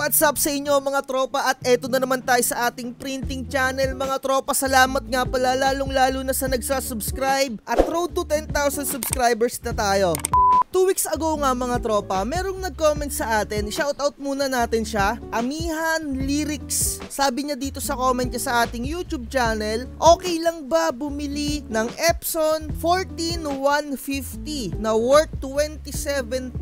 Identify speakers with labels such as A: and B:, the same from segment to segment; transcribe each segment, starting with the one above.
A: What's up sa inyo mga tropa, at eto na naman tayo sa ating printing channel mga tropa. Salamat nga pala lalong lalo na sa nagsasubscribe, at road to 10,000 subscribers na tayo. 2 weeks ago nga mga tropa, merong nag-comment sa atin. Shoutout muna natin siya, Amihan Lyrics. Sabi niya dito sa comment niya sa ating YouTube channel, okay lang ba bumili ng Epson 14150 na worth 27,000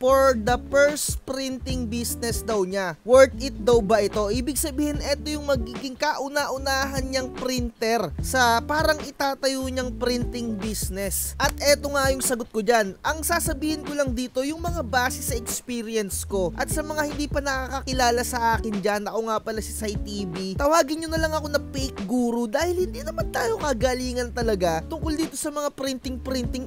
A: for the first printing business daw niya? Worth it daw ba ito? Ibig sabihin, ito yung magiging kauna-unahan niyang printer sa parang itatayo niyang printing business. At eto nga yung sagot ko dyan. Ang sasabihin ko lang dito, yung mga base sa experience ko, at sa mga hindi pa nakakakilala sa akin dyan, ako nga pala si Sai TV, tawagin nyo na lang ako na fake guru dahil hindi naman tayo kagalingan talaga tungkol dito sa mga printing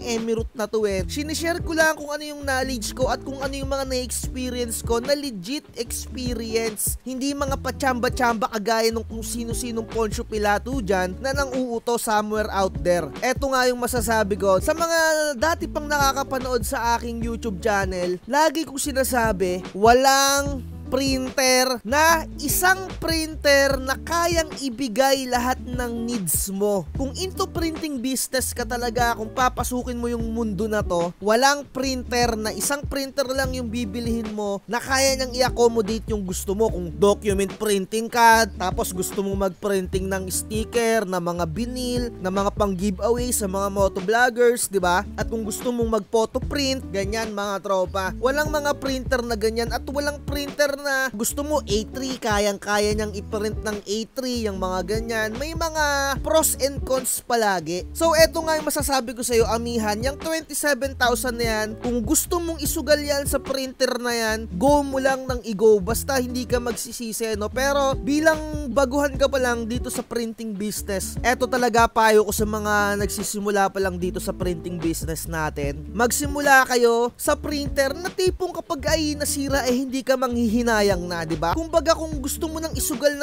A: emirate na to eh. Sinishare ko lang kung ano yung knowledge ko at kung ano yung mga na-experience ko na legit experience, hindi mga pachamba-chamba kagaya nung kung sino-sinong Poncio Pilato dyan na nang uuto somewhere out there. Eto nga yung masasabi ko sa mga dati pang nakakapanood sa aking YouTube channel, lagi kong sinasabi, walang printer na isang printer na kayang ibigay lahat ng needs mo. Kung into printing business ka talaga, kung papasukin mo yung mundo na to, walang printer na isang printer lang yung bibilihin mo na kaya niyang i-accommodate yung gusto mo. Kung document printing ka, tapos gusto mong mag-printing ng sticker, na mga vinyl, na mga pang giveaway sa mga motovloggers, di ba? At kung gusto mong mag-photo print, ganyan mga tropa. Walang mga printer na ganyan, at walang printer na gusto mo A3, kayang-kaya niyang i-print ng A3, yung mga ganyan. May mga pros and cons palagi. So eto nga yung masasabi ko sa iyo, Amihan, yung 27,000 na yan, kung gusto mong isugal yan sa printer na yan, go mo lang ng i-go, basta hindi ka magsisisi, no? Pero bilang baguhan ka pa lang dito sa printing business, eto talaga payo ko sa mga nagsisimula pa lang dito sa printing business natin. Magsimula kayo sa printer na tipong kapag ay nasira hindi ka manghihinayang na, di ba? Kumbaga, kung gusto mo nang isugal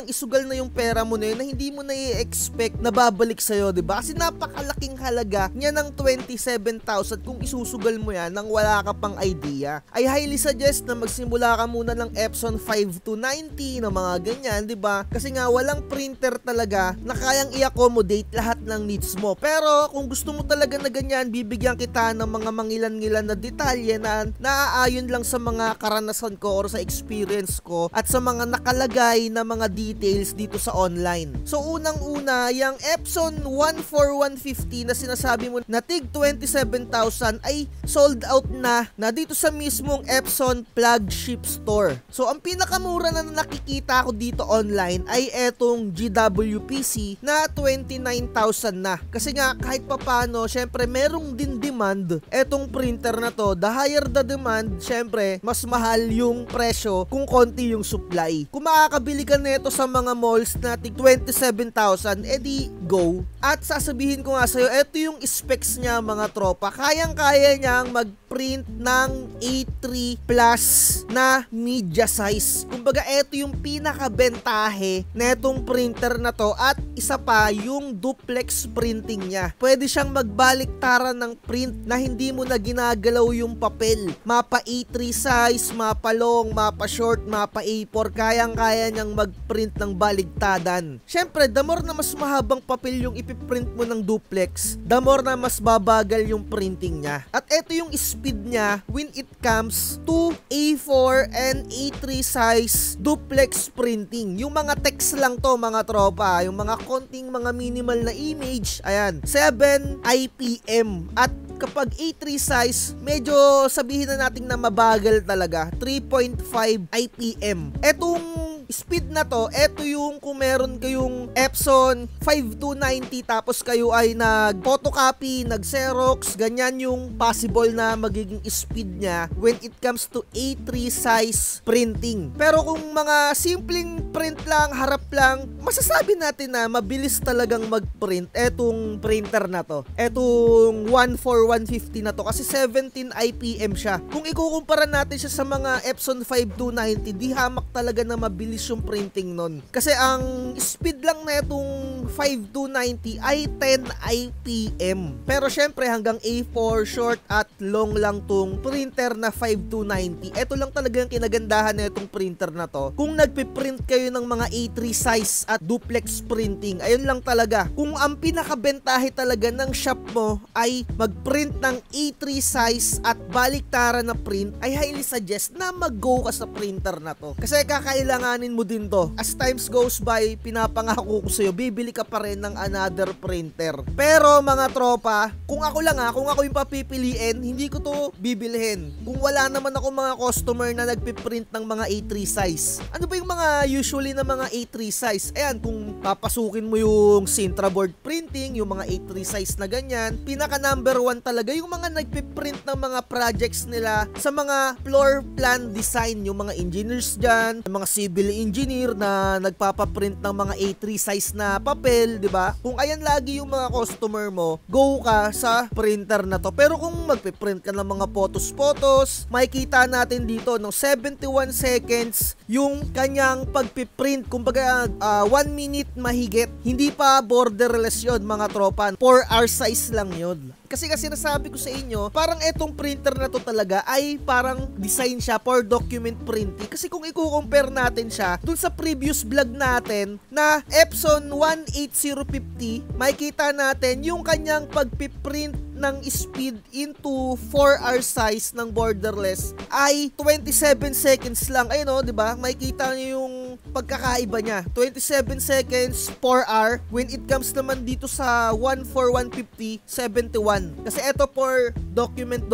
A: na yung pera mo na yun, na hindi mo na i-expect na babalik sa'yo, di ba? Kasi napakalaking halaga niya ng 27,000 kung isusugal mo yan nang wala ka pang idea. I highly suggest na magsimula ka muna ng Epson 5290 na mga ganyan, di ba? Kasi nga, walang printer talaga na kayang i-accommodate lahat ng needs mo. Pero kung gusto mo talaga na ganyan, bibigyan kita ng mga mangilan-ngilan na detalye na naaayon lang sa mga karanasan ko or sa experience ko at sa mga nakalagay na mga details dito sa online. So unang-una, yung Epson 14150 na sinasabi mo na tig 27,000 ay sold out na dito sa mismong Epson flagship store. So ang pinakamura na nakikita ko dito online ay etong GWPC na 29,000 na. Kasi nga kahit papano, syempre merong din demand etong printer na to. The higher the demand, syempre mas mahal yung presyo kung konti yung supply. Kung makakabili ka nito sa mga malls na tig 27,000, edi go. At sasabihin ko nga sa'yo, ito yung specs niya mga tropa. Kayang-kaya niyang mag-print ng A3 plus na media size. Kumbaga, ito yung pinakabentahe netong printer na to. At isa pa, yung duplex printing niya. Pwede siyang magbaliktaran ng print na hindi mo na ginagalaw yung papel. Mapa A3 size, mapa long, mapa short, mapa A4, kayang-kaya niyang mag-print ng baligtadan. Syempre, the more na mas mahabang papel yung ipiprint mo ng duplex, the more na mas babagal yung printing niya. At ito yung speed niya when it comes to A4 and A3 size duplex printing. Yung mga text lang to mga tropa, yung mga konting mga minimal na image, ayan, 7 IPM. At kapag A3 size, medyo sabihin na natin na mabagal talaga, 3.5 IPM. Etong speed na to, eto yung kung meron kayong Epson 5290 tapos kayo ay nag-photocopy, nag-xerox, ganyan yung possible na magiging speed niya when it comes to A3 size printing. Pero kung mga simpleng print lang, harap lang, masasabi natin na mabilis talagang mag-print etong printer na to. Etong 14150 na to kasi 17 IPM siya. Kung ikukumpara natin siya sa mga Epson 5290, di hamak talaga na mabilis mabilis yung printing nun. Kasi ang speed lang na itong 5290 ay 10 IPM. Pero syempre hanggang A4, short at long lang tong printer na 5290. Ito lang talaga yung kinagandahan na itong printer na to. Kung nagpiprint kayo ng mga A3 size at duplex printing, ayun lang talaga. Kung ang pinakabentahe talaga ng shop mo ay magprint ng A3 size at baliktaran na print, ay highly suggest na mag-go ka sa printer na to. Kasi kakailanganin mo din to. As times goes by, pinapangako ko sa'yo, bibili ka pa rin ng another printer. Pero mga tropa, kung ako lang kung ako yung papipiliin, hindi ko to bibilhin. Kung wala naman ako mga customer na nagpiprint ng mga A3 size. Ano ba yung mga usually na mga A3 size? Ayan, kung papasukin mo yung Sintra board printing, yung mga A3 size na ganyan, pinaka number 1 talaga yung mga nagpiprint ng mga projects nila sa mga floor plan design, yung mga engineers dyan, yung mga civil engineer na nagpapaprint ng mga A3 size na papel, di ba? Kung ayan lagi yung mga customer mo, go ka sa printer na to. Pero kung magpiprint ka ng mga photos, makikita natin dito ng 71 seconds yung kanyang pagpiprint. Kumbaga 1 minute mahigit. Hindi pa borderless yun mga tropa. 4-hour size lang yun. Kasi nasabi ko sa inyo, parang etong printer na to talaga ay parang design siya for document printing. Kasi kung i-compare natin siya dun sa previous vlog natin na Epson 18050, makikita natin yung kanyang pagpiprint ng speed into 4-hour size ng borderless ay 27 seconds lang. Ayun o, diba? Makikita nyo yung pagkakaiba niya. 27 seconds, 4-hour. When it comes naman dito sa 14150, 71. Kasi ito for document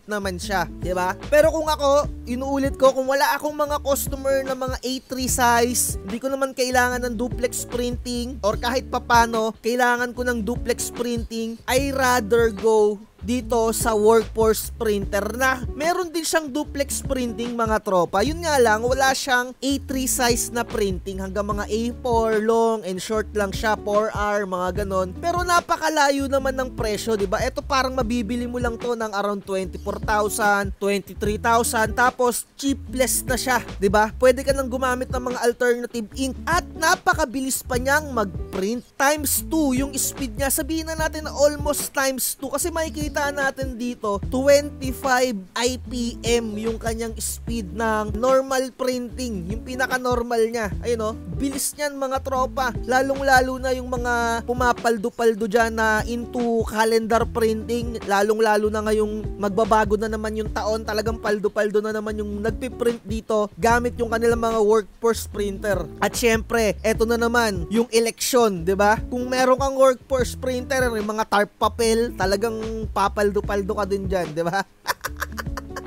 A: naman siya, 'di ba? Pero kung ako, inuulit ko, kung wala akong mga customer na mga A3 size, hindi ko naman kailangan ng duplex printing or kahit papano, kailangan ko ng duplex printing, I rather go dito sa Workforce printer na meron din siyang duplex printing mga tropa. Yun nga lang, wala siyang A3 size na printing, hanggang mga A4, long and short lang siya, 4R, mga ganon. Pero napakalayo naman ng presyo, diba? Ito parang mabibili mo lang to ng around 24,000, 23,000, tapos cheapless na siya, diba? Pwede ka nang gumamit ng mga alternative ink at napakabilis pa niyang mag-print. Times 2 yung speed niya. Sabihin na natin na almost times 2 kasi makikita natin dito 25 IPM yung kanyang speed ng normal printing, yung pinaka normal niya. Ayun o, bilis niyan mga tropa, lalong lalo na yung mga pumapaldo-paldo dyan na into calendar printing, lalong lalo na ngayong magbabago na naman yung taon, talagang paldo-paldo na naman yung nagpiprint dito gamit yung kanilang mga Workforce printer. At syempre, eto na naman yung election, 'di ba? Kung meron kang Workforce printer, yung mga tarp papel, talagang papaldo-paldo ka din dyan, di ba?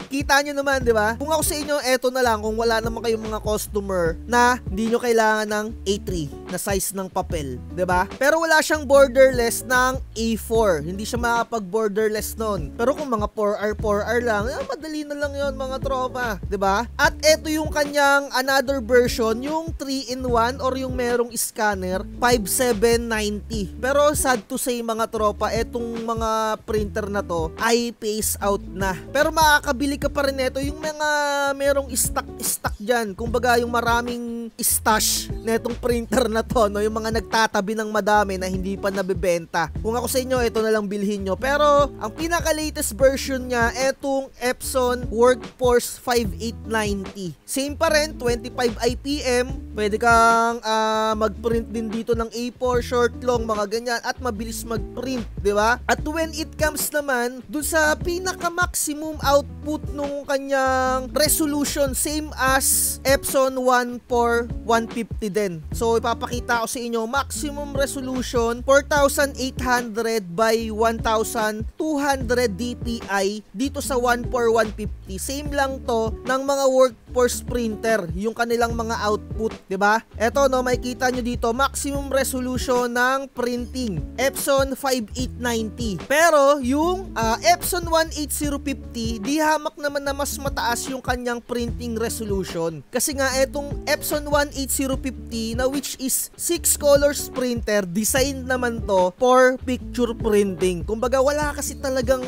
A: Kita nyo naman, di ba? Kung ako sa inyo, eto na lang, kung wala naman kayong mga customer na hindi nyo kailangan ng A3 na size ng papel, di ba? Pero wala siyang borderless ng A4. Hindi siya makapag-borderless nun. Pero kung mga 4R lang, madali na lang yon mga tropa, di ba? At eto yung kanyang another version, yung 3-in-1 or yung merong scanner, 5790. Pero sad to say mga tropa, etong mga printer na to ay phase out na. Pero makakabili ka pa rin neto yung mga merong stock dyan, kumbaga yung maraming stash netong printer na to, no? Yung mga nagtatabi ng madami na hindi pa nabebenta. Kung ako sa inyo, ito na lang bilhin nyo. Pero ang pinaka latest version niya, etong Epson Workforce 5890. Same pa rin, 25 IPM. Pwede kang mag-print din dito ng A4, short, long, mga ganyan, at mabilis mag-print, di ba? At when it comes naman dun sa pinaka maximum output nung kanyang resolution, same as Epson 14150 din. So ipapakita ko sa inyo, maximum resolution 4800 by 1200 dpi dito sa 14150. Same lang to ng mga Workforce printer, yung kanilang mga output, 'di ba? Eto no, makikita nyo dito maximum resolution ng printing Epson 5890. Pero yung Epson 18050, di hamak naman na mas mataas yung kanyang printing resolution. Kasi nga etong Epson 18050 na which is 6 colors printer, design naman to for picture printing. Kumbaga wala kasi talagang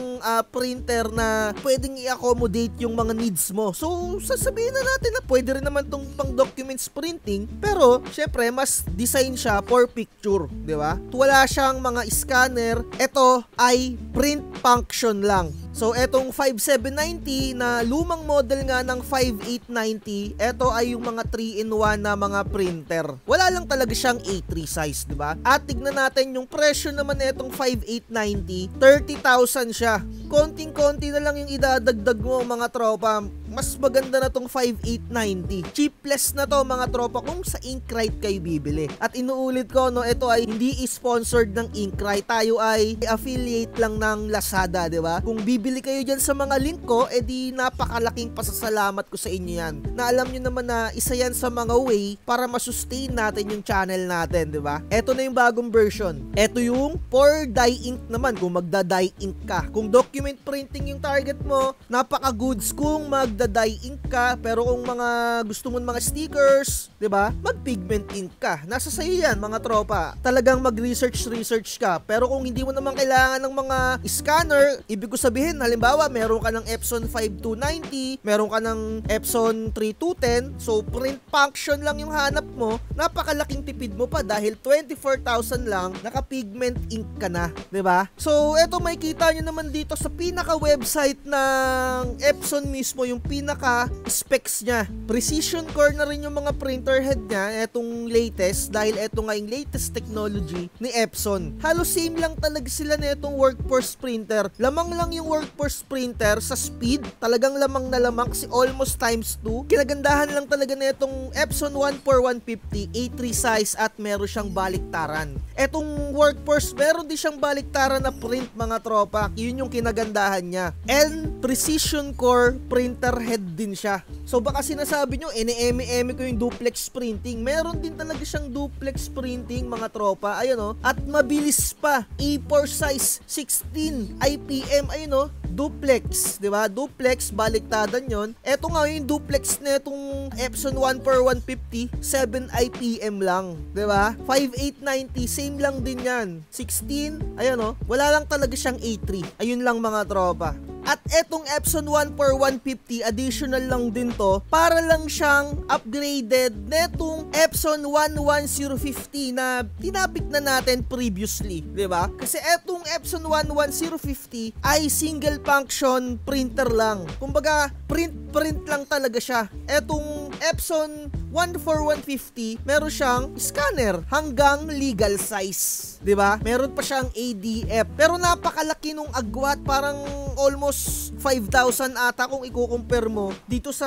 A: printer na pwedeng i-accommodate yung mga needs mo. So sasabihin sabihin na natin na pwede rin naman tong pang documents printing, pero syempre mas design siya for picture, di ba? Wala siyang mga scanner, ito ay print function lang. So, etong 5790 na lumang model nga ng 5890, ito ay yung mga 3-in-1 na mga printer. Wala lang talaga siyang A3 size, di ba? At tignan natin yung presyo naman etong 5890, 30,000 siya. Konting-konti na lang yung idadagdag mo mga tropa. Mas maganda na tong 5890. Cheapless na to mga tropa kung sa Inkrite kayo bibili. At inuulit ko, no, ito ay hindi sponsored ng Inkrite. Tayo ay affiliate lang ng Lazada, di ba? Kung bibili kayo dyan sa mga link ko, edi napakalaking pasasalamat ko sa inyo yan. Na alam nyo naman na isa yan sa mga way para masustain natin yung channel natin, di ba? Ito na yung bagong version. Ito yung for dye ink naman, kung magda-dye ink ka. Kung document printing yung target mo, napaka-goods kung magda-dye ink ka. Pero kung mga gusto mo mga stickers, di ba? Mag-pigment ink ka. Nasa sayo yan, mga tropa. Talagang mag-research ka. Pero kung hindi mo naman kailangan ng mga scanner, ibig ko sabihin, halimbawa, meron ka ng Epson 5290, meron ka ng Epson 3210, so print function lang yung hanap mo, napakalaking tipid mo pa dahil 24,000 lang, naka-pigment ink ka na, di ba? So, eto may kita nyo naman dito sa pinaka-website ng Epson mismo, yung pinaka-specs niya. Precision core na rin yung mga printer head niya, etong latest, dahil eto nga yung latest technology ni Epson. Halos same lang talaga sila na etong workforce printer. Lamang lang yung workforce printer sa speed, talagang lamang na lamang kasi almost times 2. Kinagandahan lang talaga na itong Epson 14150 A3 size at meron siyang baliktaran. Etong workforce, meron din siyang baliktaran na print mga tropa. Yun yung kinagandahan niya. And precision core printer head din siya. So baka sinasabi nyo, eme-eme ko yung duplex printing. Meron din talaga siyang duplex printing mga tropa. Ayun o. At mabilis pa. A4 size 16 IPM. Ayun o. Duplex, di ba? Duplex, baliktadan yon. Eto nga yung duplex na itong Epson 14150, 7 IPM lang, di ba? 5890, same lang din yan. 16, ayan o, wala lang talaga siyang A3. Ayun lang mga tropa. At etong Epson 14150, additional lang din to, para lang siyang upgraded netong Epson 11050 na tinapik na natin previously, di ba? Kasi etong Epson 11050 ay single function printer lang. Kumbaga, print lang talaga siya. Etong Epson 14150, meron siyang scanner hanggang legal size, 'di ba? Meron pa siyang ADF. Pero napakalaki nung agwat, parang almost 5,000 ata kung i-compare mo dito sa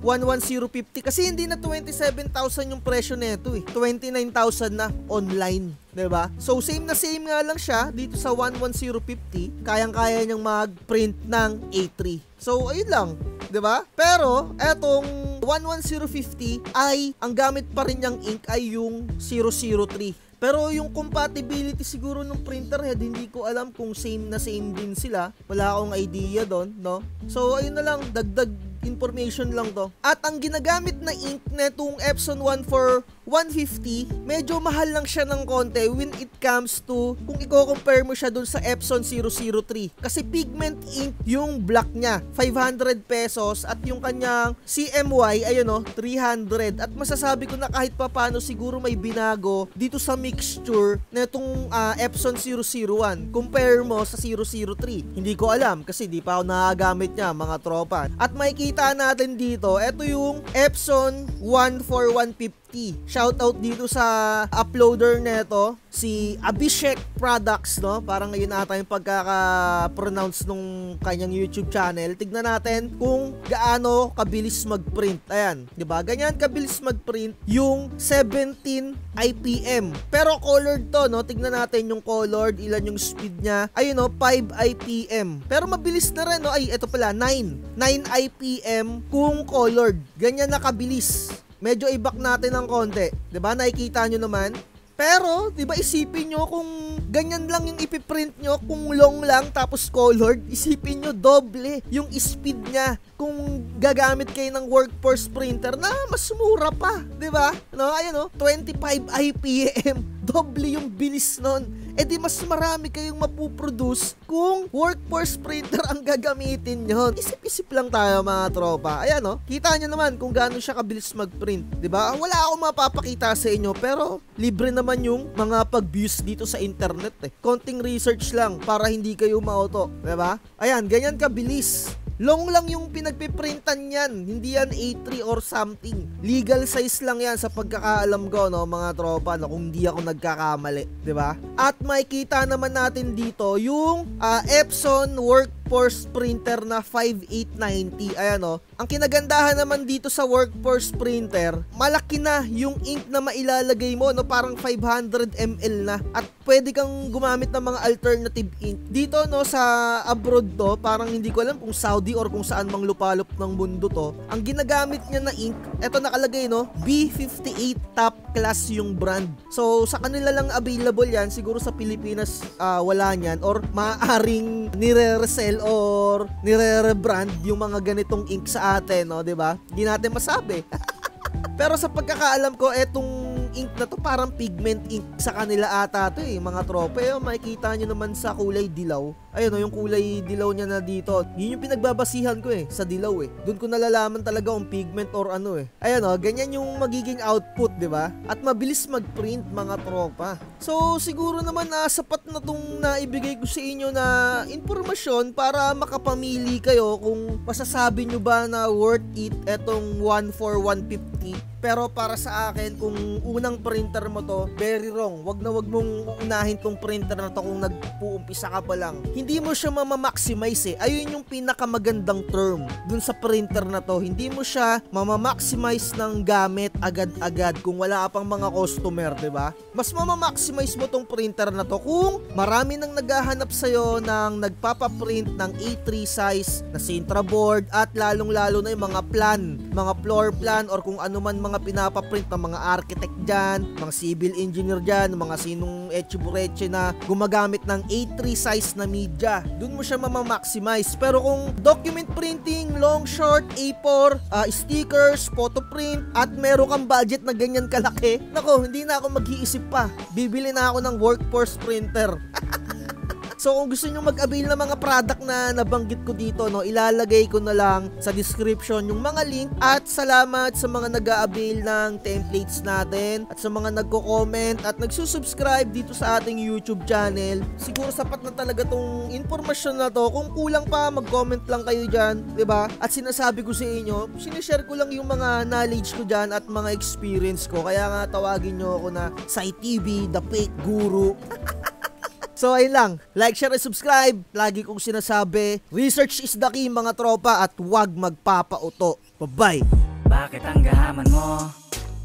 A: 11050 kasi hindi na 27,000 yung presyo nito eh. 29,000 na online, 'di ba? So same na same nga lang siya dito sa 11050, kayang-kaya niyang mag-print ng A3. So ayun lang, 'di ba? Pero etong 11050 ay ang gamit pa rin niyang ink ay yung 003. Pero yung compatibility siguro ng printer head, hindi ko alam kung same na same din sila. Wala akong idea doon, no? So ayun na lang, dagdag information lang to. At ang ginagamit na ink netong Epson 14150, medyo mahal lang siya ng konti when it comes to kung i-compare mo siya dun sa Epson 003. Kasi pigment ink yung black niya, 500 pesos at yung kanyang CMY, ayun o, 300. At masasabi ko na kahit papano siguro may binago dito sa mixture netong Epson 001 compare mo sa 003. Hindi ko alam kasi di pa ako nagagamit niya mga tropa. At makikita natin dito, ito yung Epson 14150. Shoutout dito sa uploader neto, si Abhishek Products, no? Parang ngayon ata yung pagkaka-pronounce nung kanyang YouTube channel. Tignan natin kung gaano kabilis mag-print. Ayan, 'di ba? Ganyan kabilis mag-print yung 17 IPM. Pero colored to, no? Tignan natin yung colored, ilan yung speed niya. Ayun, no, 5 IPM. Pero mabilis na rin, no? Ay, ito pala, 9 IPM kung colored. Ganyan na kabilis. Medyo i-back natin ng konti. 'Di ba? Nakikita nyo naman. Pero, 'di ba, isipin nyo kung ganyan lang yung ipiprint nyo, kung long lang tapos colored, isipin nyo doble yung speed niya kung gagamit kayo ng workforce printer na mas mura pa, 'di ba? No, ayun, no, 25 IPM. doble yung bilis nun. E di mas marami kayong mapuproduce kung workforce printer ang gagamitin nyo. Isip-isip lang tayo mga tropa. Ayan o, kita nyo naman kung gaano siya kabilis mag-print. Diba? Wala akong mapapakita sa inyo pero libre naman yung mga pag-views dito sa internet eh. Konting research lang para hindi kayo ma-auto. Diba? Ayan, ganyan kabilis. Long lang yung pinagpiprintan yan. Hindi yan A3 or something. Legal size lang yan sa pagkakaalam ko, no, mga tropa, no, kung hindi ako nagkakamali. Diba? At makikita naman natin dito yung Epson Workforce Printer na 5890. Ayan o. Ang kinagandahan naman dito sa Workforce Printer, malaki na yung ink na mailalagay mo, no, parang 500 ml na. At pwede kang gumamit ng mga alternative ink. Dito, no, sa abroad to, parang hindi ko alam kung Saudi or kung saan mang lupalop ng mundo to. Ang ginagamit niya na ink, eto nakalagay, no, B58 Top Class yung brand. So, sa kanila lang available yan. Siguro sa Pilipinas, wala niyan. Or maaaring nire-resell or nire-rebrand yung mga ganitong ink sa atin, no, diba? Hindi natin masabi. Pero sa pagkakaalam ko, etong ink na to parang pigment ink sa kanila ata to eh, mga tropa. Makikita nyo naman sa kulay dilaw. Ayun o, yung kulay dilaw niya na dito. Yun yung pinagbabasihan ko eh, sa dilaw eh. Doon ko nalalaman talaga kung pigment or ano eh. Ayun o, ganyan yung magiging output, di ba? At mabilis mag-print, mga tropa. So, siguro naman na sapat na tong naibigay ko sa inyo na informasyon para makapamili kayo kung masasabi nyo ba na worth it etong 1 for 150. Pero para sa akin, kung unang printer mo to, very wrong. Wag mong unahin tong printer na to kung nagpuumpisa ka pa lang. Hindi mo siya mamamaximize eh. Ayun yung pinakamagandang term dun sa printer na to. Hindi mo siya mamamaximize ng gamit agad-agad kung wala pang mga customer, diba? Mas mamamaximize mo tong printer na to kung marami nang naghahanap sa'yo ng nagpapaprint ng A3 size na Sintra board at lalong-lalo na yung mga plan, mga floor plan or kung ano man mga pinapaprint ng mga architect dyan, mga civil engineer dyan, mga sinong etche-bureche na gumagamit ng A3 size na media. Doon mo siya mamamaximize. Pero kung document printing, long, short, A4, stickers, photo print, at meron kang budget na ganyan kalaki, nako, hindi na ako mag-iisip pa. Bibili na ako ng workforce printer. So kung gusto nyo mag-avail ng mga product na nabanggit ko dito, no, ilalagay ko na lang sa description yung mga link. At salamat sa mga nag-a-avail ng templates natin at sa mga nagko-comment at nagsusubscribe dito sa ating YouTube channel. Siguro sapat na talaga tong informasyon na to. Kung kulang pa, mag-comment lang kayo dyan, diba? At sinasabi ko sa inyo, sinishare ko lang yung mga knowledge ko dyan at mga experience ko. Kaya nga tawagin nyo ako na SciTV, the fake guru. So ayun lang, like, share, and subscribe. Lagi kong sinasabi, research is the key, mga tropa, at huwag magpapauto. Bye-bye!
B: Bakit ang gahaman mo?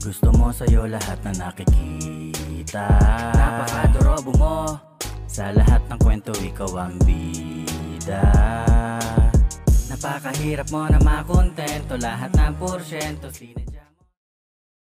B: Gusto mo sa'yo lahat na nakikita. Napakadorobo mo. Sa lahat ng kwento ikaw ang bida. Napakahirap mo na makontento. Lahat ng porsyento